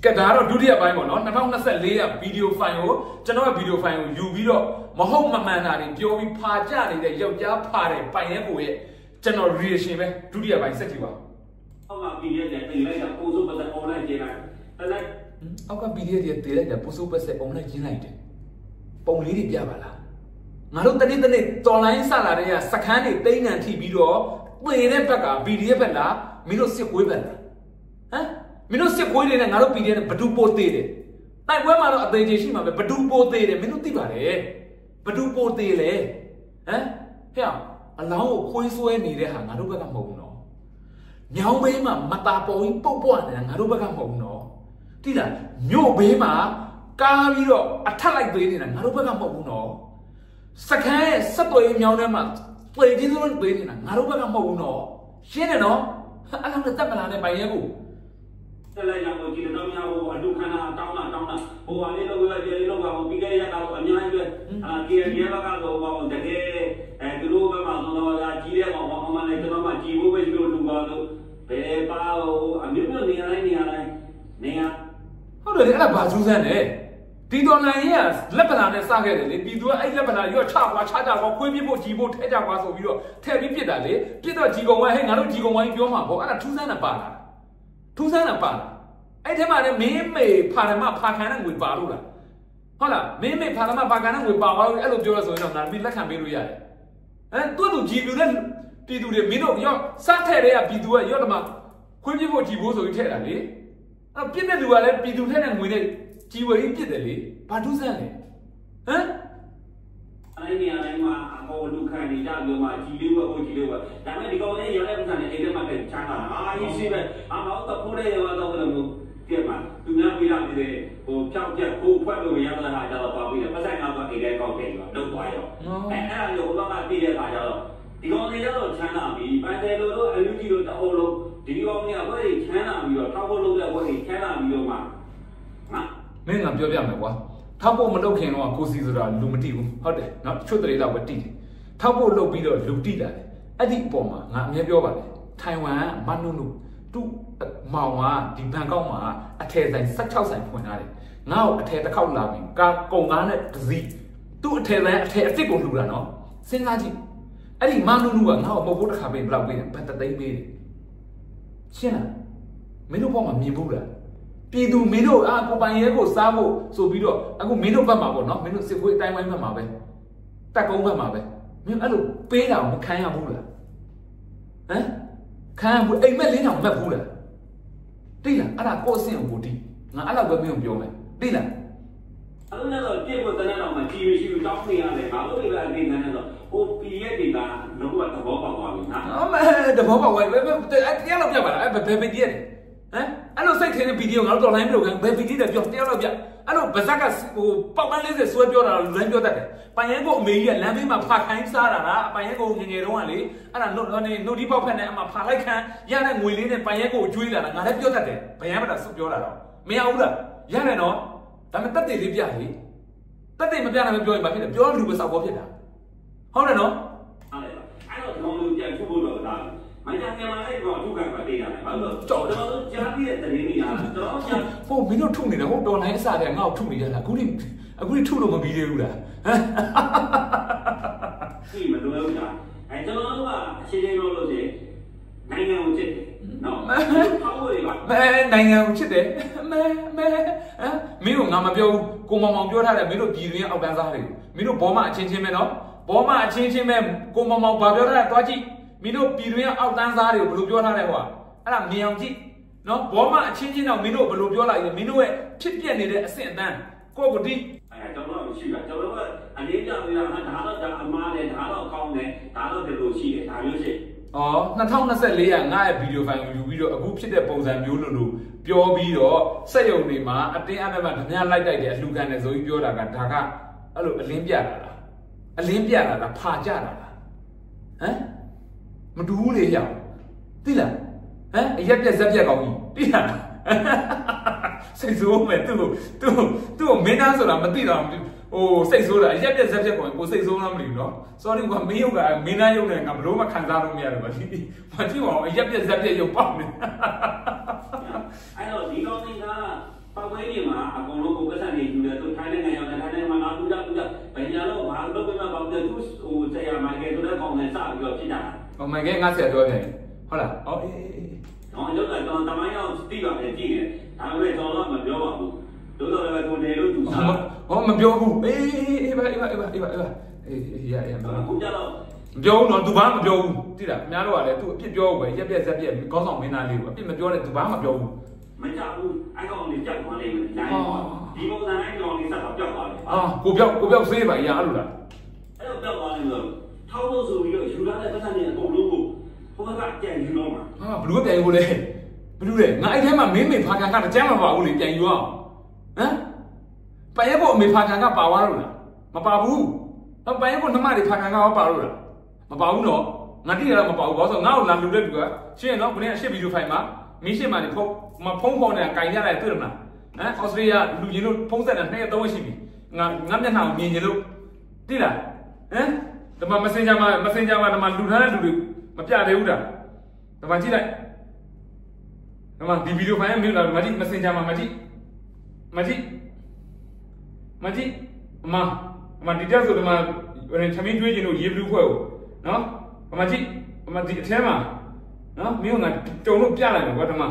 Kadaro do the Bible, not a video file, general video file, you video, Mahoma Manari, Joey Pajani, the Yoja Pare, Pineapple, general reassure, do the bisexual. How be here that they like a puzzle but the online dinner? How can be here the puzzle but the online united? Only Jabala. Marutani, Toline Salaria, Sakani, Tain and Tibido, Wayne be the Ebella, Minos Wibella. Huh? Minos Wibella and Aropidian, but do both did. Like women of the Jeshima, but do both did, Minutibare, but do both did. Eh? Here, allow Poisway near Hanaruba Mono. Now, Bema, Matapo, Popo, and Haruba Mono. Tila, no Bema, Carrido, a talak bleeding and Haruba Mono. Sakai, Sato, Yawnema, play dinner bleeding and Haruba Mono. Shenano, I am the Tabalane by you. The Laya will give them now, a Ducana, Towna, who are little bigger and younger, Gianna, the day, and the Ruba, Gia, or Mama, Givo, will go to Guado, Pepa, a million near. How do they have about Susan, eh? Did 9 years, Lebanon and Saga, they do a Lebanon, your child, Chada, or Quimibo, Gibo, Teda was of you, tell me Pidale, Peter Gigo, hang out Gigo, Yoma, and a Tuzana Pana. Tuzana Pana. I tell my me, Panama Pakanan with Barula. Hola, me, Panama Pakanan with Barula, Elo Joras, and be like a Miria. And do you then do the middle, your Saturday, Pidua, Yodama, Quimibo, Gibo, so you tell me. A Pina do I be do and with it. Jiwa impideli, Paduzane. Huh? I am a whole new kind of Jilu. That may go there, you're ever in China. I see that I'm out of Korea, do not be like the who count their poor people, we have a high dollar popular, but I know what they call it, no while. And I know what be a high dollar. The only yellow China, I say, Lolo, and you do the whole, do you only away China, you are trouble away China, you man. Men of Jodiama, Tabo Madokan or Cosizra, Lumatibu, Hode, not Chodre Lavati. Tabo Lobido, Lutida, Adi Poma, Nabiova, Taiwan, Manunu, Tu Mawa, Dipangoma, a tale than such house and Punari. Now a tale the cow loving, Gongana, Z. Do a tale a tickle Lurano, Sinaji. Adi Manunu, now Mobuda have been blood with, but they made it. Shena, Minopoma Mibura. Pidu Mino, Uncle Payego, Sabo, so Bido, I go Mino Bama, not Mino Sifu time when Mamabe. Taco Mamabe. I look pay down Kaya Bula. Eh? Kaya would a million of Mabula. Dina, I like all same booty. Now I love the milk young. Dina. I don't know, give with the net on my TV, you talk me on it. I don't even think I oh, Piedina, no what the Boba one. Oh, the Boba one, the yellow Jabba, I have a baby did. I don't say any video, I'll go line look, baby did a job. I know Bazakas who Papa is sweat your Lango that. Payango me and Lamima Pakai Sara, Payango Ngeroni, and I'm not only no deep open and my Palaka, Yan and William and Payango Julia, and I have your that. Payamata Subjora. Meauda, Yanano, Tamata de Libiahi. That they may be enjoying my head. Your Lubas are walking down. Hold on. I don't know you get to down. My young man, you got my data. I look, so Jabby at the Nina. Oh, we don't tune in a whole door inside and out to me. I couldn't agree to them a video. See, Maduka. I don't know, she didn't know it. No, man, Nanga, which is it? Milo Namabio, Goma Mambiola, Milo Giria of Bazari. Milo Boma, change him, Boma, change him, Goma Mambiola, Twaji. Mino Piria out Danzario, Blubiola, and I'm Niamji. No, Boma changing out Mino, Blubiola, Mino, Chipian in the same man. Go deep. I don't know, she got over. And then we are another man and another comment, another Lucy, I use it. Oh, Natana said, Lea, and I video a group sit there, pose and Yulu, Pure Bido, say only ma, at the other man, like that, as Lucan as Oyola, Taka, a Olympia, a Pajara. Eh? Madule ya, Tila, eh? Yet there's a Jago, Tila. Say so, man, two menas or Matila. Oh, say so, yet there's a Jago, say so, no. Sorry, what me, Mina, you and Abroma Kanzano, but you are yet there's a your partner. I know, you don't think လေးတွေမှာအကုန်လုံးကိုပတ်စံနေယူတယ်သူထိုင်းနိုင်ငံရောက်တယ်ထိုင်းနိုင်ငံမှာလာတူကြဘယ်ညာတော့ဘာလို့ပြမပေါင်းတယ်သူဟိုဆရာမိုင်ကဆိုတဲ့ကောင်နဲ့စပြီးတော့ဖြစ်တာဟောမိုင်ကငါဆရာပြောတယ်ဟုတ်လားဟောအေးတော့ရုပ်ကတော့တမိုင်းအောင်တိပါပဲကြည့်တယ်ဒါပေမဲ့ကျွန်တော်ကမပြောပါဘူးတို့တော့လည်းကိုနေလို့သူစားဟောမပြောဘူးအေးပါအေးရခုကြတော့ပြောတော့သူဘာမပြောဘူးသိလားခင်ဗျားတို့ကလည်းသူအပြစ်ပြောပဲရက်ပြက်ဇက်ပြက်ကောင်းဆောင်မင်းသားလေးကိုအပြစ်မပြောတဲ့သူဘာမှမပြောဘူးမကြဘူးအဲ့ကောင်လေးကြောက်သွားလိမ့်မယ်ဒီပုံစံအဲ့ကောင်လေးစတော့ကြောက်သွားတယ်ကိုပြောက်ဆေးပါရလို့လားအဲ့တော့ကြောက်သွားလိမ့်မယ်ထောက်လို့ဆိုပြီးတော့ယူလာတဲ့ပတ်စံတွေအကုန်လုံးကိုဘုရားကကြံယူတော့မှာဘလူးပြန်ယူလေဘလူးလေငါအဲ့ထဲမှာမင်းမေဖာကန်ကတကြမ်းမပါဘူးလေပြန်ယူအောင်ဟမ်ပရဲဖို့အမေဖာကန်ကပါသွားလို့လားမပါဘူးတော့ပရဲဖို့နှမတွေဖာကန်ကရောပါလို့လားမပါဘူးနော်ငါတိရတော့မပါဘူးဘာလို့ငါ့ကိုလာလူတဲ့လူကရှင်းနော်ခုနေ့အရှစ်ဗီဒီယိုဖိုင်မှာမင်းရှင်းမှနေဖုန်းဖောင်းနေတာကင်ရတာတွေ့တယ်မလားဩစတြေးလျလူကြီးတို့ဖုန်းဆက်တာ2ရက်3ရက်ရှိပြီငါမျက်နှာကိုမြင်ကြလို့သိလားဒီမှာ Messenger မှာဒီမှာလူထားတဲ့လူတွေမပြသေးဘူးလားဒီမှာကြည့်လိုက်ဒီမှာဒီဗီဒီယိုဖိုင်မျိုးလာမကြည့် Messenger မှာမကြည့်အမဒီတက်ဆိုဒီမှာသမင်းကျွေးခြင်းတို့ရေဘလူးဖွဲ့ကိုနော်အမကြည့်ဒီအထဲမှာနော်မင်းကတုံလို့ပြလိုက်မယ်ကွာဒီမှာ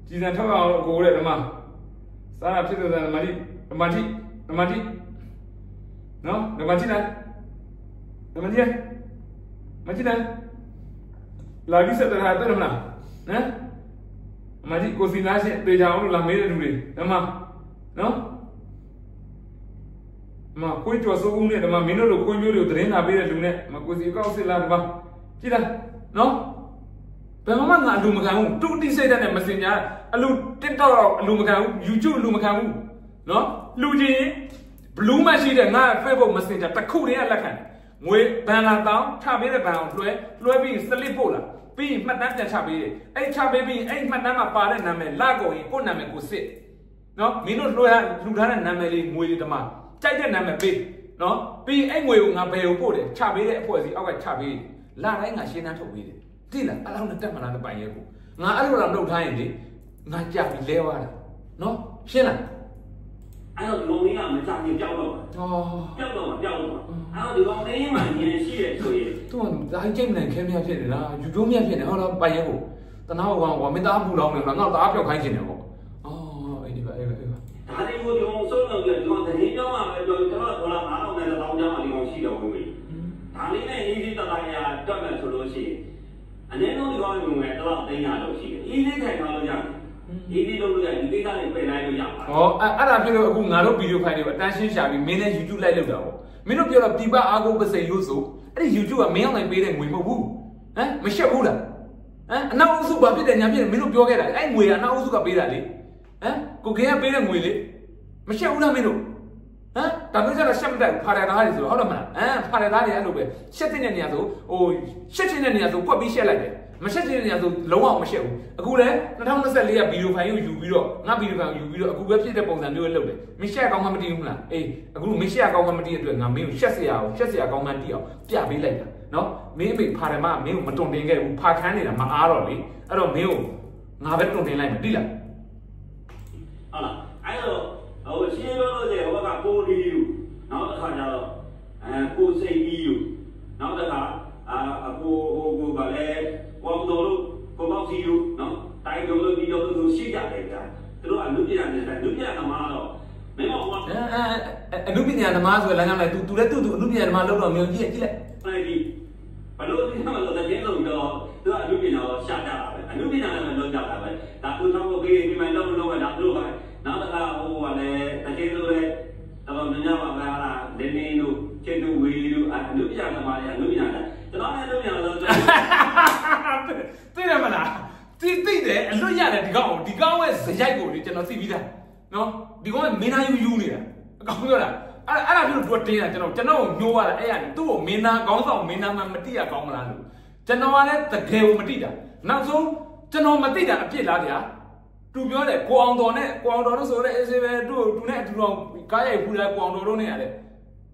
ကြည်စံထောက်အောင်ကိုတဲ့ဒီမှာစားတာဖြစ်တဲ့ဒီမှာကြည့်နော်ဒီမှာကြည့်လိုက်လာပြီးစက်တာတွေ့မလားအမကြီးကိုစီလာရှင်းတေချာအောင်လို့လာမေးတဲ့လူတွေဒီမှာနော်မကိုကျော်စိုးဦးနဲ့ဒီမှာမင်းတို့လိုကိုမျိုးတွေကိုသတင်းလာပေးတဲ့လူနဲ့မကိုစီအကောက်စစ်လာဒီမှာကြည့်လားနော်ဘယ်မှငါအလူမခံဘူးတူတိစိတ်တဲ့နဲ့မစင်ညာအလူ TikTok တော့အလူမခံဘူး YouTube အလူမခံဘူးနော်လူချင်းဘလူးမရှိတဲ့ငါ Facebook Messenger တစ်ခုတည်းကလက်ခံငွေဘန်လာတောင်းချပေးတဲ့ဘန်အောင်လွှဲပြီးစလစ်ပို့လာပြီးမှတ်တမ်းပြန်ချပေးတယ်အဲ့ချပေးပြီးအဲ့မှတ်တမ်းမှာပါတဲ့နာမည်လာကုန်ရင်ကိုယ့်နာမည်ကိုစစ်နော်မင်းတို့လွှဲလူထားတဲ့နာမည်လေးငွေလေးတမကြိုက်တဲ့နာမည်ပေးနော်ပြီးအဲ့ငွေကိုငါဘယ်ကိုပို့တယ်ချပေးတဲ့အဖွဲ့အစည်းအောက်ကချပေးလာတိုင်းငါရှင်းတန်းထုတ်ပေးတယ်သိလားအဲ့လောက်နဲ့တက်မလားတဲ့ပိုင်ရဲကိုငါအဲ့လိုတော့လုပ်ထားရင်လေငါကြာပြီးလဲသွားတာနော်ရှင်းလားအဲ့တော့ဒီကောင်လေးကမကြခင်ပြောက်တော့ပြောက်တော့အဲ့တော့ဒီကောင်လေးမှညင်ရှိရဲ့ဆိုရင်သူကဒါကြိတ်မနိုင်ခဲမြဖြစ်နေလားယူကျိုးမြဖြစ်နေဟောတော့ပိုင်ရဲကိုတနာဟောမင်းသားဘူးလောင်းနေလားငါ့သားပြောက်ခိုင်းခြင်းတယ်ပေါ့အဲ့ဒီပါဒါတွေကိုဒီကောင်ဆုံးတော့ဒီကောင်တရင်ပြောမှာပဲပြောတော့ဒေါ်လာ9000နဲ့1000ကျောင်းမှာဒီကောင်ရှိတော့ဝင်ပြီဒါလေးနဲ့အေးသေးတသားရတွက်မယ်ဆိုလို့ရှိရင်အနေနဲ့ဒီကောင်ဝင်မယ်တော့သိညာလို့ရှိတယ်အေးသေးထိုင်ထားလို့ရတယ်ဒီဒီလုံးလို့ရဒီကိစ္စတွေပြင်လိုက်လို့ရပါဟောအဲ့ဒါဖြစ်လို့အခုငါတို့ဗီဒီယိုဖိုင်တွေကိုအတန်းရှင်းရှာပြီးမင်းနဲ့ YouTube လိုက်လုပ်တာပေါ့မင်းတို့ပြောတော့ပြပအားကိုပစိန်လို့ဆိုအဲ့ဒီ YouTube ကမင်းအောင်နိုင်ပေးတဲ့ငွေမဟုတ်ဘူးမရှက်ဘူးလားအနောက်အုပ်စုဘာဖြစ်တယ်ညာဖြစ်တယ်မင်းတို့ပြောခဲ့တာအဲ့ငွေကအနောက်အုပ်စုကပေးတာလေကိုခင်ကပေးတဲ့ငွေလေမရှက်ဘူးလားမင်းတို့ဒါမျိုးကျတော့ရှက်မတတ်ဖာရသားတွေဆိုဟုတ်တယ်မလားဖာရသားတွေအဲ့လိုပဲရှက်တဲ့နေရာဆိုဟိုရှက်တဲ့နေရာဆိုကွက်ပြီးရှက်လိုက်တယ်မရှက်တဲ့နေရာဆိုလုံးဝမရှက်ဘူးအခုလည်း2024ကဗီဒီယိုဖိုင်ကိုယူပြီးတော့ငါဗီဒီယိုဖိုင်ကိုယူပြီးတော့အခုပဲဖြစ်တဲ့ပုံစံမျိုးလုပ်တယ်မရှက်ကောင်းမှမတည်ဘူးမလားအေးအခုမရှက်ကောင်းမှမတည်တဲ့အတွက်ငါမင်းကိုရှက်စရာကောင်းမှတည်အောင်ပြပေးလိုက်တာနော်မင်းအမေဖာရမမင်းကိုမတွန်တင်ခဲ့ဘူးဖာခန်းနေတာမအားတော့လေအဲ့တော့မင်းကိုငါပဲတွန်တင်လိုက်မယ်တိလားဟုတ်လားအဲ့တော့ဟိုရှင်းလို့လေဟိုကပိုလီယူနောက်တစ်ခါကျတော့ကိုစိတ်ကြီးယူနောက်တစ်ခါကိုကလည်းဘောင်းတော်လို့ကိုပေါက်စီယူနော်တိုင်းတော်လို့ဒီတော်လို့ရှိကြတယ်ဗျာသူတို့အလူပြရတယ်လူပြသမားတော့မင်းတို့အလူပြသမားဆိုလမ်းကြောင်းလိုက် तू လည်း तू အလူပြသမားလို့တော့မျိုးကြည့်လိုက်အဲ့ဒီဘလို့ဒီမှာတော့တကယ်လို့တော့သူကအလူပြတော့ရှာကြတာပဲအလူပြတယ်လည်းလုံးကြတာပဲဒါသူတော့ကိုပြီးဒီမှာလုံးကဒါသူတို့ပဲနောက်တစ်ခါဟိုကလည်းတကယ်လို့လည်းတော့မင်းကပါလားလင်းနေလို့ချစ်သူဝေလို့အလူပြသမားလည်းအလူပြတယ်ကျွန်တော်လည်းအလူပြတော့သိရမလားသိတယ်အလွတ်ရတယ်ဒီကောင်ရဲ့ဇယိုက်ကိုလေကျွန်တော်သိပြီးသားနော်ဒီကောင်ကမင်းသားယူနေတာအကောင်ပြောတာအဲ့ဒါပြောလို့သူတင်းတာကျွန်တော်ညှိုးရတာအဲ့ရသူ့ကိုမင်းသားခေါင်းဆောင်မင်းသားမှမတိရကောင်းမလားလို့ကျွန်တော်ကလည်းတကယ်ကိုမတိတာနောက်ဆုံးကျွန်တော်မတိတာအပြစ်လားဗျာသူပြောတယ်ကိုအောင်တော်တို့ဆိုတဲ့အေးစေးပဲသူနဲ့အတူတော်ကားရိုက်ဖူးလာကိုအောင်တော်တို့နဲ့ရတယ်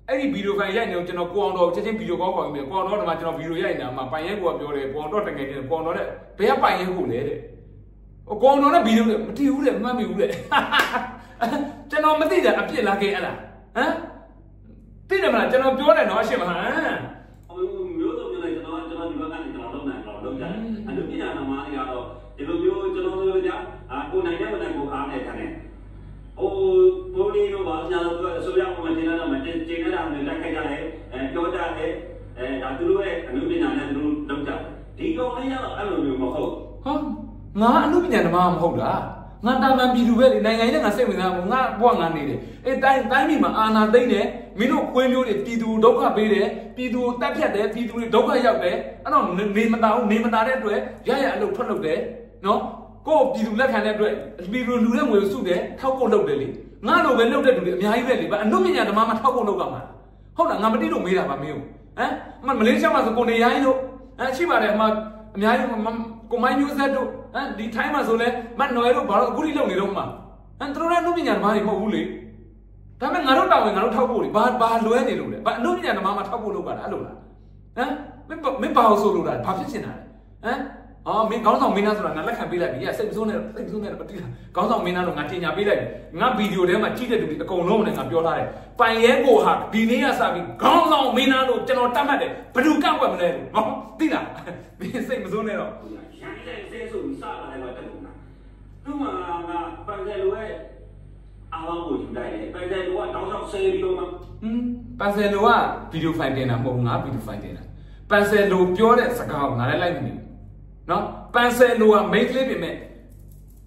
အဲ့ဒီဗီဒီယိုဖိုင်ရိုက်နေကျွန်တော်ကိုအောင်တော်ချက်ချင်းဗီဒီယိုကောခေါ်ပြီးကိုအောင်တော်ကကျွန်တော်ဗီဒီယိုရိုက်နေတာမှာပိုင်ရဲကိုကပြောတယ်ကိုအောင်တော်တကယ်ချင်းကိုအောင်တော်တဲ့ဘယ်ကပိုင်ရဲကိုလဲတဲ့ ကိုအောင်တော်နဲ့ဗီဒီယိုမတည်ဘူးတဲ့မှတ်မိဘူးတဲ့ကျွန်တော်မသိတာအပြစ်လာခဲ့အဲ့လားဟမ်သိတယ်မလားကျွန်တော်ပြောတယ်နော်ရှင်းမလားမျိုးစုံမျိုးလိုက်ကျွန်တော်ဒီဘက်ကနေကျွန်တော်လုံးနိုင်တော့လုံးကြတယ်အနုပညာသမားတွေကတော့ဒီလိုမျိုးကျွန်တော်တို့ကြာကိုနိုင်တဲ့မနိုင်ကိုအားနဲ့ခံတယ်ဟိုဘိုးလေးတို့ပါညာတို့အစိုးရကမှတင်လာတော့မတင်နေတာလည်းလက်ခိုက်ကြတယ်ပြောကြတယ်ဒါသူတို့ရဲ့အနုပညာနဲ့သူတို့လုံးကြဒီကောင်လေးကတော့အဲ့လိုမျိုးမဟုတ်ဟာငါအနုပညာသမားမဟုတ်လားငါတာမန်ပြည်သူပဲလေနိုင်ငံရေးနဲ့ငါစိတ်ဝင်စားဘူးငါဘွားငါနေတယ်အေးတိုင်းပြည်မှာအာဏာသိမ်းတယ်မင်းတို့ခွေးမျိုးတွေပြည်သူဒုက္ခပေးတယ်ပြည်သူတက်ဖြတ်တယ်ပြည်သူတွေဒုက္ခရောက်တယ်အဲ့တော့နေမတာဘူးနေမတာတဲ့အတွက်ရရအလုပ်ထွက်လုပ်တယ်နော်ကိုပြည်သူလက်ခံတဲ့အတွက်ပြည်သူလူတဲ့ငွေစုတယ်ထောက်ဖို့လုပ်တယ်လေငါလိုပဲလုပ်တဲ့လူတွေအများကြီးပဲလေအနုပညာသမားမှထောက်ဖို့လုပ်ကြမှာဟုတ်လားငါမတိလို့မေးတာပါမင်းကိုဟမ်မလေးရှားမှာဆိုကိုနေရိုင်းတို့ရှိပါတယ်အများကြီးကိုမိုင်းမျိုးဆက်တို့ဒီထိုင်းမှာဆိုလဲမတ်နော်တို့ဘာလို့အခုထိလုပ်နေတော့မှာသူတို့လည်းအနုပညာသမားတွေမဟုတ်ဘူးလေဒါပေမဲ့ငါတို့တောင်းဝင်ငါတို့ထောက်ဖို့လေဘာလွဲနေလို့လဲဘာအနုပညာသမားမှထောက်ဖို့လုပ်ပါလားအဲ့လိုလားမင်းဘာလို့ဆိုလို့လားဘာဖြစ်နေတာလဲမင်းခေါင်းဆောင်မင်းသားဆိုတာငါလက်ခံပေးလိုက်ပြီစိတ်မဆိုးနဲ့စိတ်မဆိုးနဲ့မတိလားခေါင်းဆောင်မင်းသားတော့ငါတင်ညာပေးလိုက်ပြီငါဗီဒီယိုထဲမှာကြည့်တဲ့သူတွေအကုန်လုံးနဲ့ငါပြောထားတယ်ပိုင်ရဲကိုဟာဒီနေ့ကစပြီးခေါင်းဆောင်မင်းသားတို့ကျွန်တော်တတ်မှတ်တယ်ဘယ်သူကောက်ွက်မလဲလို့နော်သိလားမင်းစိတ်မဆိုးနဲ့တော့ရန်တဲ့ဆေးဆိုပြီးစလာတယ်တော့တက်လို့နာသူ့မှာငါပန်တယ်လို့ရဲ့အားလုံးကိုယူလိုက်တယ်ပန်တယ်လို့ကတောင်းလျှောက်ဆေးပြီးတော့မှပန်တယ်လို့ကဗီဒီယိုဖိုင်တင်တာမဟုတ်ငါဗီဒီယိုဖိုင်တင်တာပန်တယ်လို့ပြောတဲ့စကားကိုငါလည်းလိုက်မနေဘူးနော်ပန်ဆယ်လိုကမိတ်ကလေးပြင်မဲ့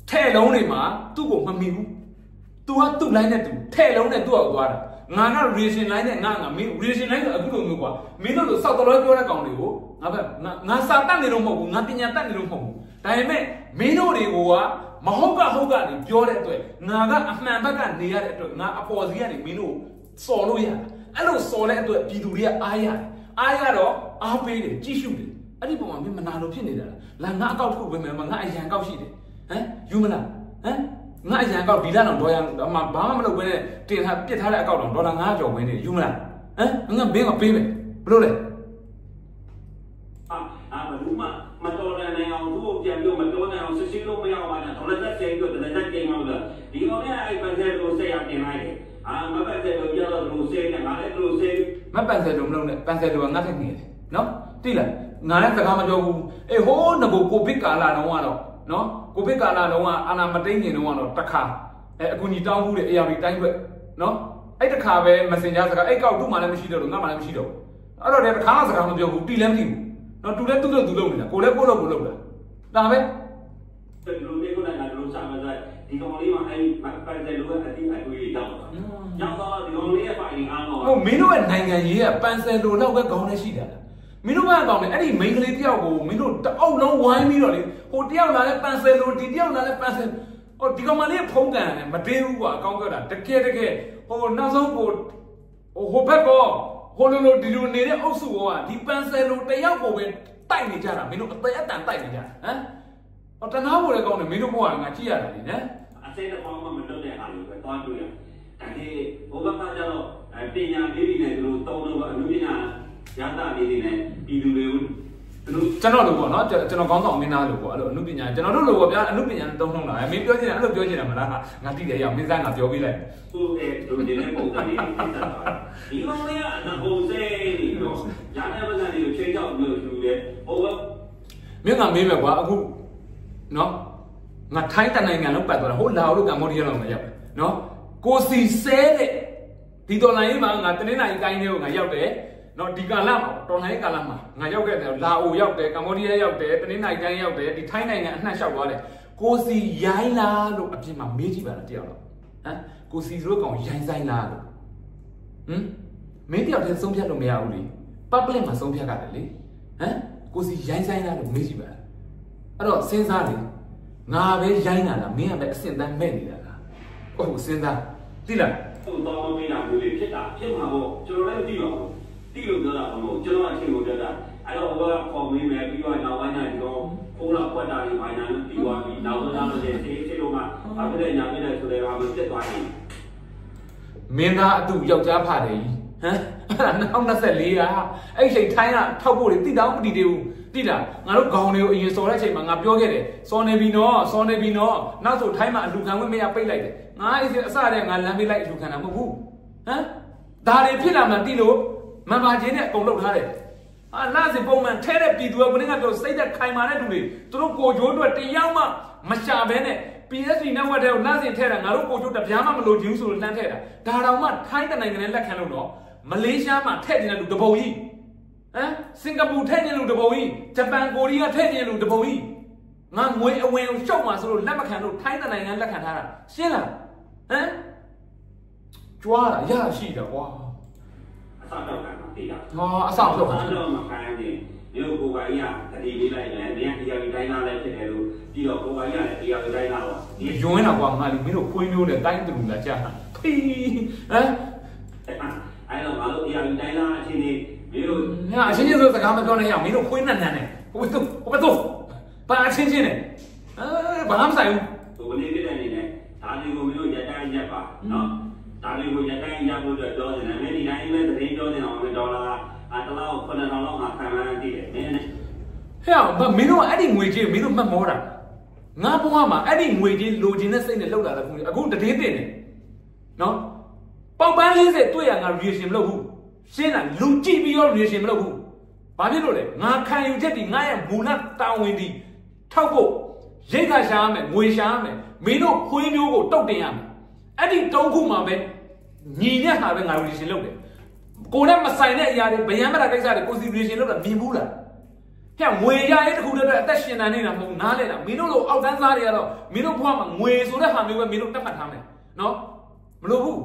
ထဲ့လုံးတွေမှာသူ့ကိုမမီဘူး။ तू ကသူ့ line နဲ့ तू ထဲ့လုံးနဲ့ तू ကသွားတာ။ငါက reaction line နဲ့ငါမင်း reaction line ဆိုအခုလိုမျိုးကွာ။မင်းတို့လိုစောက်တော်ပြောတဲ့ကောင်တွေကိုငါစာတတ်နေလို့မဟုတ်ဘူး။ငါပညာတတ်နေလို့မဟုတ်ဘူး။ဒါပေမဲ့မင်းတို့တွေကမဟုတ်ကနေပြောတဲ့အတွက်ငါကအမှန်ဘက်ကနေရတဲ့အတွက်ငါအပေါ်စီကနေမင်းတို့စော်လို့ရတယ်။အဲ့လိုစော်တဲ့အတွက်ပြည်သူတွေကအားရတယ်။အားရတော့အားပေးတယ်ကြည့်ရှုတယ်။အဲ့ဒီပုံမှာမင်းမနာလို့ဖြစ်နေတာလားငါအကောက်ထုတ်ဝင်မယ်ငါအရန်ကောက်ရှိတယ်ဟမ်ယူမလားဟမ်ငါအရန်ကောက်ဒီလောက်တော့ဒေါ်ရဘာမှမလုပ်ဘဲနဲ့တင်ထားပြစ်ထားတဲ့အကောက်တော့ဒေါ်လာ900ကျော်ဝင်နေယူမလားဟမ်ငါဘင်းကပေးမယ်ဘလို့လဲဘလူးမတော်တယ်နေအောင်သူ့ကိုပြန်ပြီးမတော်နိုင်အောင်စစ်စစ်လို့မရပါနဲ့ဒေါ်လာသက်ကျင်းပြီးဒေါ်လာသက်ကျင်းမှလို့ဒီကောင်နဲ့အဲ့ပန်ဆယ်ကိုဆက်ရတင်လိုက်တယ်မပန်ဆယ်ကိုပြောတော့လူစေးနဲ့ငါလည်းလူစေးမပန်ဆယ်လို့မလုပ်နဲ့ပန်ဆယ်လို့ငါထက်နေတယ်နော်တိလားငါလည်းစကားမပြောဘူးအေးဟိုးငကိုကိုဗစ်ကာလာတော့ကတော့နော်ကိုဗစ်ကာလာတော့ကအာနာမတိန်နေတော့ကတော့တစ်ခါအခုညီတောင်းမှုတွေအရာတွေတိုင်းွက်နော်အဲ့တစ်ခါပဲ Messenger စကားအဲ့ကောက်သူ့မှလည်းမရှိတော့လို့ငါမှလည်းမရှိတော့ဘူးအဲ့တော့တစ်ခါစကားမပြောဘူးတီလည်းမသိဘူးနော်တူလည်းသူ့လို့သူလုပ်နေတာကိုလည်းကိုလို့ကိုလုပ်တာဒါပဲဒီလိုလေးကိုလည်းငါတို့စာမစားဒီကောင်လေးမှာအဲ့ပတ်တယ်လို့အတိအတွေ့တောင်းတာရောက်တော့ဒီကောင်လေးရဲ့ဖိုင်အားတော့ဟုတ်မင်းတို့ရဲ့နိုင်ငံရေးကပန်ဆယ်လိုတော့ပဲခေါင်းနဲ့ရှိတာမင်းတို့ဘာကောင်းလဲအဲ့ဒီမိန်းကလေးတယောက်ကိုမင်းတို့တအုပ်လုံးဝိုင်းပြီးတော့လေဟိုတယောက်လာလဲပန်ဆယ်လိုဒီတယောက်လာလဲပန်ဆယ်ဟိုဒီကောင်မလေးဖုံးကန်တယ်မတင်းဘူးကွာအကောင်းပြောတာတကယ်ဟိုနောက်ဆုံးကိုဟိုဘက်ကောဟိုလိုဒီလိုနေတဲ့အုပ်စုကဒီပန်ဆယ်လိုတယောက်ကိုပဲတိုက်နေကြတာမင်းတို့အသက်အတန်တိုက်နေကြဟမ်ဟောတနာဖို့လည်းကောင်းတယ်မင်းတို့ဘဝကငါကြည့်ရတာလေနော်အစိမ်းတော့မှမလုပ်တဲ့အားလို့ပဲတောင်းတွေ့ရဒါဒီဟိုဘက်ကကျတော့ပညာလေးတွေနဲ့သူတို့တောင်းတော့အမှုပညာရတာလေးတွေနဲ့ပြည်သူတွေကိုကျွန်တော်လိုပေါ့နော်ကျွန်တော်ကောင်းဆောင်မင်းသားလိုပေါ့အဲ့လိုအမှုပညာကျွန်တော်တို့လိုပေါ့ဗျာအမှုပညာတုံးထုံးတာမင်းပြောချင်တယ်အဲ့လိုပြောချင်တယ်မလားငါတိတယ်ရအောင်မင်းသားငါပြောပေးလိုက်ဟုတ်ကဲ့တို့ဒီနေ့ပုံစံလေးဖြစ်တာဒီကောင်လေးကအဟိုစေးနေတော့ရတဲ့ပတ်စံတွေကိုချိန်ချောက်လို့ယူတယ်ဟိုမင်းကမေးမယ်ကွာအခုနော်ငါထိုင်းတနိုင်ငံလုံးပတ်သွားတာဟိုလာအိုတို့ကမ္ဘောဒီးယားလောက်မှာရောက်တယ်နော်ကိုစီဆဲတဲ့ဒီဒေါ်လာရေးမှာငါတနင်္လာရီကိုင်းလေးကိုငါရောက်တယ်နော်ဒီကာလမှာတော်နိုင်ကာလမှာငါရောက်ခဲ့တယ်လာအိုရောက်တယ်ကမ္ဘောဒီးယားရောက်တယ်တနင်္လာရီကိုင်းရောက်တယ်ဒီထိုင်းနိုင်ငံအနှံ့လျှောက်သွားတယ်ကိုစီရိုင်းလားလို့အပြင်မှာမေးကြည့်ပါလားတယောက်တော့ဟမ်ကိုစီတို့ကောင်ရိုင်းဆိုင်လားလို့မင်းတယောက်တည်းဆုံးဖြတ်လို့မရဘူးလေ public မှာဆုံးဖြတ်ရတယ်လေဟမ်ကိုစီရိုင်းဆိုင်လားလို့မေးကြည့်ပါလားအဲ့တော့စဉ်းစားလေငါပဲရိုင်းတာလားမင်းကပဲအစင်တန်းမဲ့နေတာလားဟုတ်စဉ်းစားသိလားဟိုတော့မင်းကဘူးလေဖြစ်တာဖြစ်မှာပေါ့ကျွန်တော်လည်းမသိပါဘူးတိလို့ပြောတာမဟုတ်ကျွန်တော်အချင်းကိုပြောတာအဲ့တော့ဟိုကခေါ်မင်းမယ်ပြီးတော့နောက်ပိုင်းကျရင်တော့ခိုးလာပွက်တာတွေပိုင်းနာလို့ပြီးသွားပြီနောက်ဆုံးတော့လည်းသေးသေးလုံးကဘာဖြစ်လဲညာမင်းလဲဆိုတဲ့ဟာမျိုးပြတ်သွားပြီမင်းသားအတူယောက်ျားဖတယ်ကြီးဟ နောက်24ကအဲ့ချိန်ထိုင်းကထောက်ဖို့တိတောင်းမတည်သေးဘူးတိတာငါတို့ခေါင်းတွေကိုအရင်စော်တဲ့အချိန်မှာငါပြောခဲ့တယ်စော်နေပြီနော်နောက်ဆိုထိုင်းမှာအလူခံခွင့်မရပိတ်လိုက်တယ်ငါအစတဲ့ငါလမ်းပေးလိုက်အလူခံတာမဟုတ်ဘူးဒါတွေဖြစ်လာမှတိလို့မန်ပါချင်းနဲ့အကုန်လုပ်ထားတယ်လာစီပုံမှန်ထဲတဲ့ပြည်သူကဘယ်နဲ့ကပြောစိတ်သက်ခိုင်မာတဲ့လူတွေသူတို့ကိုချိုးအတွက်တရားမှမရှာဘဲနဲ့ PSC နဲ့ဝတ်တဲ့လာစီထဲတာငါတို့ကိုချိုးတပြားမှမလို့ဘူးဆိုလို့လှမ်းထဲတာဒါတောင်မှထိုင်းတဲ့နိုင်ငံနဲ့လက်ခံလို့တော့မလေးရှားမှာထည့်နေတဲ့လူတပုံကြီးစင်ကာပူထည့်နေတဲ့လူတပုံကြီးဂျပန်ကိုရီးယားထည့်နေတဲ့လူတပုံကြီးငါငွေအဝင်ရှုပ်မှာဆိုလို့လက်မခံလို့ထိုင်းတဲ့နိုင်ငံလက်ခံထားတာရှင်းလားကြွားတာရရှိတယ်ကွာအဆောက်တော့ကတည်တာအဆောက်တော့မခိုင်းနေမြို့ကိုပါကြီးကတည်လေးလိုက်တယ်နေရာတရားကြီးတိုင်းသားလည်းဖြစ်တယ်လို့ပြီးတော့ကိုပါကြီးကလည်းတရားကြီးတိုင်းသားတော့ယွန်းတာကွာငါလေမင်းတို့ခွေးမျိုးနဲ့တိုင်းတူလာကြာဖိအဲ့တော့ငါတို့တရားကြီးတိုင်းသားအချင်းနေမင်းတို့အချင်းချင်းဆိုစကားမပြောနဲ့ရမင်းတို့ခွေးနဲ့နန်းနေဟိုတော့ဘာအချင်းချင်းနဲ့ဘာမှမဆိုင်ဘူးဟိုနေ့ပြတဲ့အနေနဲ့ဒါတွေကိုမင်းတို့ရတိုင်းရက်ပါနော်ဒါတွေကိုရတိုင်းရဖို့အတွက်ပြောနေတယ်မင်းဒီတိုင်းပဲသတင်းပြောနေအောင်မင်းဒေါ်လာတလောက်9000လောက်ငါခံမှန်းတည်တယ်မင်းနဲ့ဟဲ့မင်းတို့အဲ့ဒီငွေကြေးမင်းတို့မှတ်မောတာငါဘွားမှာအဲ့ဒီငွေကြေးလိုချင်တဲ့စိတ်နဲ့လောက်လာတဲ့ခုအခုတည်တင်နေနော်ပေါက်ပန်း40တွေ့ရငါ reaction မလုပ်ဘူးရှင်းလားလူကြည့်ပြီးတော့ reaction မလုပ်ဘူးဘာဖြစ်လို့လဲငါခံယူချက်ဒီငါရဲ့မူလတာဝန်ဒီထောက်ဖို့ရိတ်ခါရှာရမယ်ငွေရှာရမယ်မင်းတို့ခွေးမျိုးကိုတုတ်တင်ရမယ်အဲ့ဒီတုံးခုမှာပဲညီညက်ဟာပဲငါ reaction လုပ်တယ်ကိုနဲ့မဆိုင်တဲ့အရာတွေဗျံမတာကိစ္စတွေကို consideration လုပ်တာမြင်ဘူးလားဟဲ့ငွေရရေးတခုတည်းအသက်ရှင်နိုင်နေတာမဟုတ်နားလဲတာမင်းတို့လိုအောက်တန်းသားတွေကတော့မင်းတို့ဘဝမှာငွေဆိုတဲ့ဟာမျိုးပဲမင်းတို့တတ်မှတ်ထားမယ်နော်မလို့ဘူ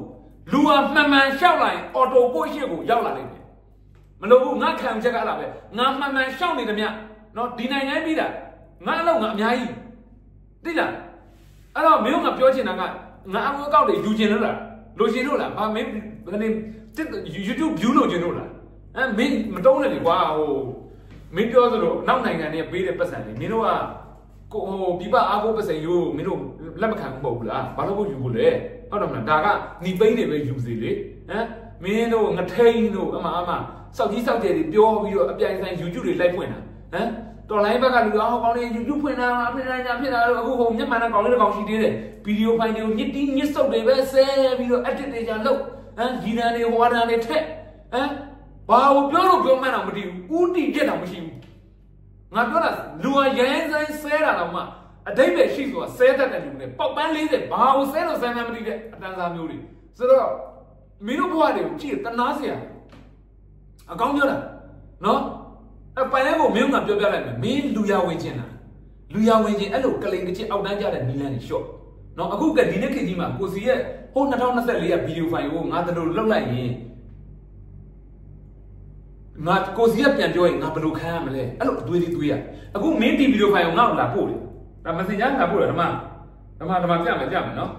းလူဟာမှန်မှန်လျှောက်လိုက်အော်တိုကိုရှေ့ကိုရောက်လာလိမ့်မယ်မလို့ဘူးငါခံချက်ကအဲ့ဒါပဲငါမှန်မှန်လျှောက်နေတယ်မြနော်ဒီနိုင်ငံပြီးတာငါအလုပ်ငါအများကြီးသိလားအဲ့တော့မင်းတို့ကပြောချင်တာကငါအဝတ်ကောက်တွေယူချင်လို့လားလိုချင်လို့လားဘာမင်းကနေ YouTube view လို့ချင်လို့လားမင်းမတုံးနဲ့လေကွာဟိုမင်းပြောသလိုနောက်နိုင်ငံတွေပေးတဲ့ပတ်စံတွေမင်းတို့ကဟိုပြပအားကိုပတ်စံယူမင်းတို့လက်မခံဘူးမဟုတ်ဘူးလားဘာလို့ယူဖို့လဲဟုတ်တယ်မလားဒါကညီပိန်းတွေပဲယူစီလေမင်းတို့ငထိန်တို့အမစောက်ကြီးစောက်ကျယ်တွေပြောပြီးတော့အပြိုင်ဆိုင် YouTube တွေလိုက်ဖွင့်တာတော်လိုင်းဘက်ကလူတော်ကောင်းနေ YouTube ဖွင့်တာအဖြစ်နိုင်ဖြစ်တာတော့အခုဟိုမြန်မာနဲ့ကောင်းလေးတစ်ကောင်ရှိသေးတယ်ဗီဒီယိုဖိုင်တွေကိုညစ်တီးညစ်စုပ်တွေပဲဆဲပြီးတော့ edit တွေကြာလုပ်ဒီတန်းတွေဟိုတန်းတွေထက်ဘာလို့ပြောလို့ပြောမှန်းတော့မသိဘူးဥတီချက်တော့မရှိဘူးငါပြောတာလူဟာရိုင်းဆိုင်ဆဲတာတော့မှအတိတ်ပဲရှိဆိုတာဆဲတတ်တဲ့လူတွေပေါက်ပန်း40ဘာလို့ဆဲလို့ဆဲမှန်းမသိတဲ့အတန်းစားမျိုးတွေဆိုတော့မင်းတို့ဘဝတွေကိုကြည့်တနာစရာအကောင်းပြောတာနော်ပိုင်လဲကိုမင်းကပြောပြလိုက်မယ်မင်းလူရဝင်ချင်းလားလူရဝင်ချင်းအဲ့လိုကလိန်တစ်ချက်အောက်တန်းကြတဲ့နီလန်းတွေရှော့နော်အခုကဒီနေ့ခေတ်ကြီးမှာကိုစီရဲ့ဟို2024ကဗီဒီယိုဖိုင်ကိုငါတို့လောက်လိုက်ရင်ငါကိုစီကပြန်ပြောရင်ငါဘယ်လိုခံရမလဲအဲ့လိုအသွေးတွေးရအခုမင်းဒီဗီဒီယိုဖိုင်ကိုငါ့ကိုလာပို့တယ်ဒါမစင်ကြားလာပို့တယ်ဓမ္မပြမယ်နော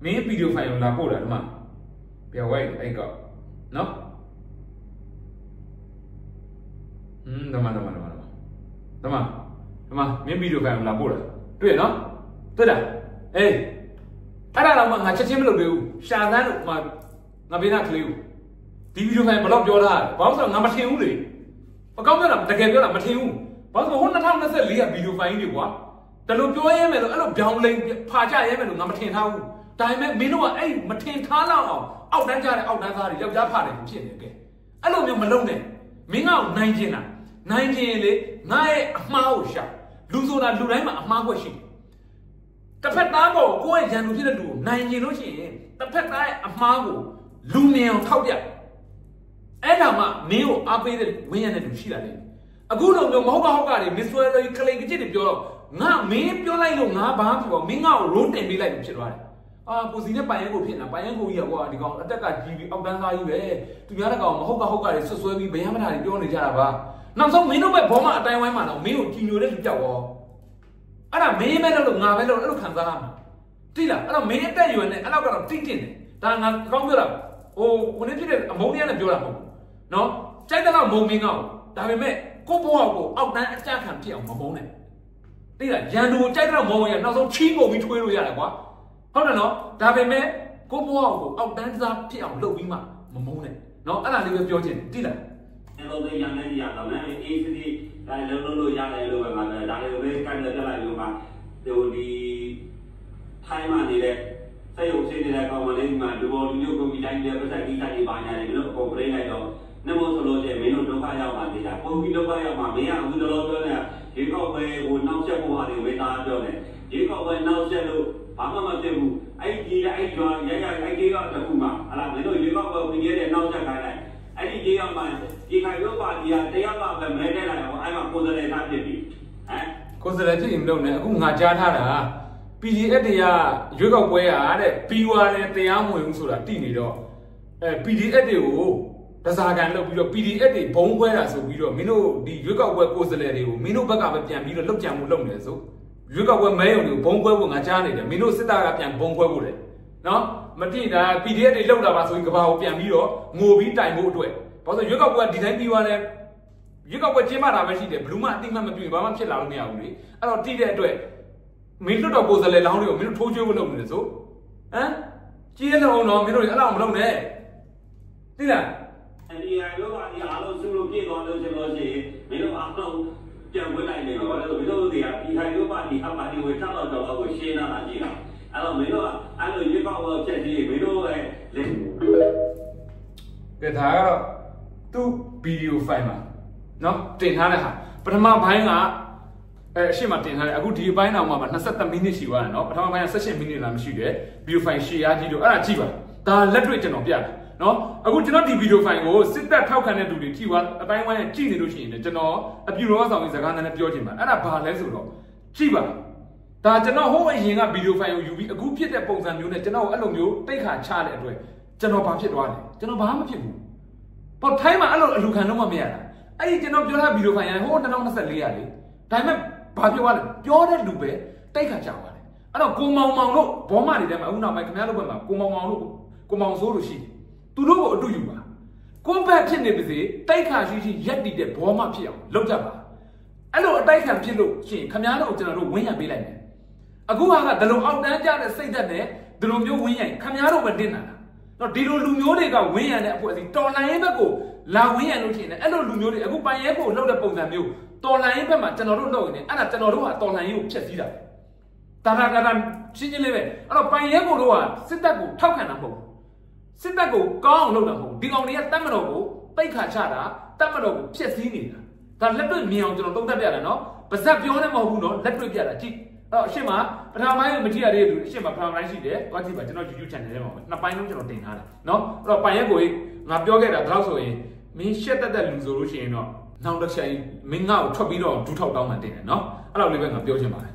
်မင်းဗီဒီယိုဖိုင်ကိုလာပို့တယ်ဓမ္မပြောဝဲအဲ့ကောနော်ဓမ္မမင်းဗီဒီယိုဖိုင်ကိုလာပို့တယ်တွေ့ရနော်တွေ့လားအေးအဲ့ဒါတော့ငါချက်ချင်းမလုပ်သေးဘူးရှာသန်းတို့ငါဘေးနာကလေးကိုဒီဗီဒီယိုဖိုင်ဘယ်တော့ပြောထားလဲဘာလို့ဆိုတော့ငါမထင်ဘူးလေအကောင်းပြောတာတကယ်ပြောတာမထင်ဘူးဘာလို့ဆိုဟို2024ကဗီဒီယိုဖိုင်တွေကွာတလို့ပြောရဲမယ်လို့အဲ့လိုပြောင်းလိမ့်ဖာချရဲမယ်လို့ငါမထင်ထားဘူးဒါပေမဲ့မင်းတို့ကအဲ့မထင်ထားလောက်အောင်အောက်တန်းကြတဲ့အောက်တန်းသားတွေယောက်ျားဖာတယ်ဖြစ်နေတယ်အဲ့လိုမျိုးမလုံးနဲ့မင်းကနိုင်ကျင်တာနိုင်ကျင်လေငါရဲ့အမှားကိုရှာလူဆိုတာလူတိုင်းမှာအမှားခွက်ရှိတစ်ဖက်သားကိုကိုယ့်ရဲ့ရန်သူဖြစ်တဲ့လူကိုနိုင်ကျင်လို့ရှိရင်တစ်ဖက်သားရဲ့အမှားကိုလူမြင်အောင်ထောက်ပြအဲ့ဒါမှမင်းကိုအားပေးတဲ့ဝင်းရတဲ့လူရှိတာလေအခုလိုမျိုးမဟုတ်ပါဟုတ်ကတွေမစ္စဝဲလေးကလိန်ကကြစ်တွေပြောတော့ငါမင်းပြောလိုက်လို့ငါဘာမှပြောမင်းငါ့ကိုရိုးတင်ပေးလိုက်လို့ဖြစ်သွားတယ်ကိုစီနဲ့ပိုင်ရဲကိုဖြစ်နေတာပိုင်ရဲကိုကြီးကဒီကောင်အတက်ကကြီးပြီးအောက်တန်းသားကြီးပဲသူများတဲ့ကောင်မဟုတ်ပါဟုတ်ကတွေဆွဆွဲပြီးဗျမ်းမတာတွေပြောနေကြတာပါနောက်ဆုံးမင်းတို့ပဲဘောမအတိုင်းဝိုင်းမှာတော့မင်းကိုကြည်ညိုတဲ့လူကြောက်ရောအဲ့ဒါမင်းပဲလို့ငါပဲလို့အဲ့လိုခံစားရမှာတိလားအဲ့တော့မင်းအတက်ရွယ်နဲ့အဲ့လောက်ကတော့တိတင်တယ်ဒါငါကောင်းပြောတာဟိုဝင်ဖြစ်တဲ့အမုန်းတရားနဲ့ပြောတာမဟုတ်ဘူးနော်ကြိုက်တဲ့တော့မုံမင်းကောက်ဒါပေမဲ့ကိုဘွားကိုအောက်တန်းအကြခံဖြစ်အောင်မမုန်းနဲ့တိလားရန်သူကိုကြိုက်တဲ့တော့မုံရနောက်ဆုံးချီးကုန်ပြီးထွေးလို့ရတယ်ကွာဟုတ်တယ်နော်ဒါပေမဲ့ကိုဘွားကိုအောက်တန်းစားဖြစ်အောင်လုပ်ပြီးမှမမုန်းနဲ့ နော်အဲ့ဒါလေးပဲပြောချင်တယ်တိလား တော့ဒီရန်နေရတော့လည်းအေးစီဒါလုံးလို့ရတယ်လို့ပဲငါလည်းဒါလေးကိုပဲကန်တယ်ပြလိုက်လို့မှဒီထိုင်းမှာနေတဲ့စိတ်ုပ်စိတ်နေတဲ့ကောင်မလေးမှာလူပေါ်လူမျိုးကိုမိတိုင်းတဲ့ပတ်သက်ကြီးတိုင်းပါညာတယ်မင်းတို့အကုန်ပြိလိုက်တော့နှမို့ဆိုလို့ရှိရင်မင်းတို့ဒုက္ခရောက်ပါသေးတာပုံပြီးဒုက္ခရောက်မှာမင်းကအခုတော်ပြောနေဒီကောက်ပဲဟိုနောက်ဆက်ဖို့ဟာတွေဝေးသားပြောနေဒီကောက်ပဲနောက်ဆက်လို့ဘာမှမသိဘူးအဲ့ဒီအဲ့ဒီတော့ရအဲ့ဒီကတခုမှဟလာမင်းတို့ဒီကောက်ပဲဝင်ရတဲ့နောက်ဆက်ခိုင်းလိုက်အဲ့ဒီကြီးအောင်မှဒီခိုင်ရုပ်ပါဒီဟာတရားပါပဲမဲတဲ့လိုက်အောင်အဲ့မှာကိုယ်စလဲသားဖြစ်ပြီဟမ်ကိုယ်စလဲဖြစ်ရင်မလုပ်နဲ့အခုငါကြားထားတာ PDF တွေကရွေးကောက်ပွဲရတဲ့ပြီးွားတယ်တရားမဝင်ဘူးဆိုတာတိနေတော့PDF တွေကိုတစားကန်လုပ်ပြီးတော့ PDF တွေဘုံခွဲတာဆိုပြီးတော့မင်းတို့ဒီရွေးကောက်ပွဲကိုယ်စလဲတွေကိုမင်းတို့ဘက်ကပဲပြန်ပြီးတော့လှုပ်ကြံမှုလုပ်နေတယ်ဆိုရွေးကောက်ပွဲမဲယုံတွေကိုဘုံခွဲဖို့ငါကြားနေတယ်မင်းတို့စစ်သားကပြန်ဘုံခွဲဖို့လေနော်မတိတာ PDF တွေလှုပ်တာပါဆိုရင်ကဘာကိုပြန်ပြီးတော့ငိုပြီးတိုင်ဖို့အတွက်ဘာလို့ရွေးကောက်ပွဲဒီတိုင်းပြီးွားတယ်ရွေးကောက်ပွဲကျင်းပတာပဲရှိတယ်ဘလူးမအတိမတ်မပြည့်ဘာမှဖြစ်လာလို့မရဘူးလေအဲ့တော့တိတဲ့အတွက်မင်းတို့တော့ကိုယ်စလဲလောင်းတွေကိုမင်းတို့ထိုးချွေးဖို့လုပ်နေတယ်ဆိုဟမ်ကြီးရလုံးတော့မင်းတို့အဲ့လောက်မလုပ်နဲ့သိလားဒီအရောပါဒီအားလုံးစုလို့ပြည့်သွားလို့ဆိုလို့ရှိရင်မင်းတို့အားလုံးပြန်ဝင်လိုက်နေတော့လည်းမင်းတို့တွေကဒီခိုင်ရောပါဒီအပါဒီဝေထားတော့ကိုရှင်းလာကြည့်တာအဲ့တော့မင်းတို့ကအဲ့လိုရွေးကောက်ပွဲဖြတ်ပြီးမင်းတို့လည်းကဲဒါကတော့သူ့ဗီဒီယိုဖိုင်မှာနော်တင်ထားတဲ့ဟာပထမပိုင်းကအရှိမတင်ထားတယ်အခုဒီအပိုင်းတောင်မှ23မိနစ်ရှိသွားတယ်နော်ပထမပိုင်းက18မိနစ်လားမရှိတယ်ဗီဒီယိုဖိုင်ရှေ့အားကြီးလို့အဲ့ဒါကြည့်ပါဒါလက်တွေ့ကျွန်တော်ပြတယ်နော်အခုကျွန်တော်ဒီဗီဒီယိုဖိုင်ကိုစစ်တပ်ထောက်ခံတဲ့လူတွေကြည့်သွားအတိုင်းဝိုင်းကြည့်နေလို့ရှိရင်ကျွန်တော်အပြူရောဆောင်ပြီးစကားနဲ့ပြောချင်ပါအဲ့ဒါဘာလဲဆိုတော့ကြည့်ပါဒါကျွန်တော်ဟိုးအရင်ကဗီဒီယိုဖိုင်ကိုယူပြီးအခုဖြစ်တဲ့ပုံစံမျိုးနဲ့ကျွန်တော်အဲ့လိုမျိုးတိတ်ခါချတဲ့အတွက်ကျွန်တော်ဘာဖြစ်သွားလဲကျွန်တော်ဘာမှမဖြစ်ဘူးပေါ့ထိုင်းမှာအဲ့လိုအလူခံလုံးမမရတာအဲ့ဒီကျွန်တော်ပြောထားဗီဒီယိုဖိုင်ရဟိုး2024ရလေဒါပေမဲ့ဘာပြောရလဲပြောတဲ့လူပဲတိတ်ခါချသွားတယ်အဲ့တော့ကိုမောင်မောင်တို့ဘောမတွေထဲမှာအခုနောက်ပိုင်းခင်ဗျားတို့ဘက်မှာကိုမောင်မောင်တို့ကိုမောင်စိုးတို့ရှိတယ်သူတို့ကိုအတူယူပါကိုဘက်ဖြစ်နေပါစေတိုက်ခါရှိရှိရက်တည်တဲ့ဘောမဖြစ်အောင်လုပ်ကြပါအဲ့လိုအတိုက်ခံဖြစ်လို့ရှိရင်ခင်ဗျားတို့ကျွန်တော်တို့ဝင်းရံပေးလိုက်မယ်အခုဟာကဒီလိုအောက်တန်းကြတဲ့စိတ်သက်နဲ့ဒီလိုမျိုးဝင်းရံခင်ဗျားတို့ပဲတင်တာတော့ဒီလိုလူမျိုးတွေကဝင်းရံတဲ့အဖွဲ့အစည်းတော်လိုင်းဘက်ကိုလာဝင်းရံလို့ရှိရင်အဲ့လိုလူမျိုးတွေအခုပိုင်ရဲကိုလှုပ်တဲ့ပုံစံမျိုးတော်လိုင်းဘက်မှာကျွန်တော်တို့လုပ်နေအဲ့ဒါကျွန်တော်တို့ဟာတော်လိုင်းကိုဖျက်ဆီးတာတာရှင်းရှင်းလေးပဲအဲ့တော့ပိုင်ရဲကိုတို့ကစစ်တပ်ကိုထောက်ခံတာမဟုတ်ဘူးစစ်တပ်ကိုကောင်းအောင်လုပ်တာမဟုတ်ဒီကောင်တွေကတပ်မတော်ကိုပိတ်ခါချတာတပ်မတော်ကိုဖျက်ဆီးနေတာဒါလက်တွေ့မြင်အောင်ကျွန်တော်သုံးသပ်ပြရတယ်နော်ပါဇက်ပြောနေမဟုတ်ဘူးနော်လက်တွေ့ပြတာကြည့်အဲ့တော့အရှင်းမှာပထမပိုင်းမကြည့်ရသေးဘူးအရှင်းမှာပထမပိုင်းရှိတယ်သွားကြည့်ပါကျွန်တော် YouTube channel ထဲမှာနှစ်ပိုင်းလုံးကျွန်တော်တင်ထားတယ်နော်အဲ့တော့ပိုင်ရက်ကိုငါပြောခဲ့တာဒါတော့ဆိုရင်မင်းရှက်တက်လူဆိုလို့ရှိရင်တော့နောက်တစ်ချက်မင်းငါ့ကိုထွက်ပြီးတော့ဒူးထောက်တောင်းမှတင်တယ်နော်အဲ့လိုလေးပဲငါပြောချင်ပါတယ်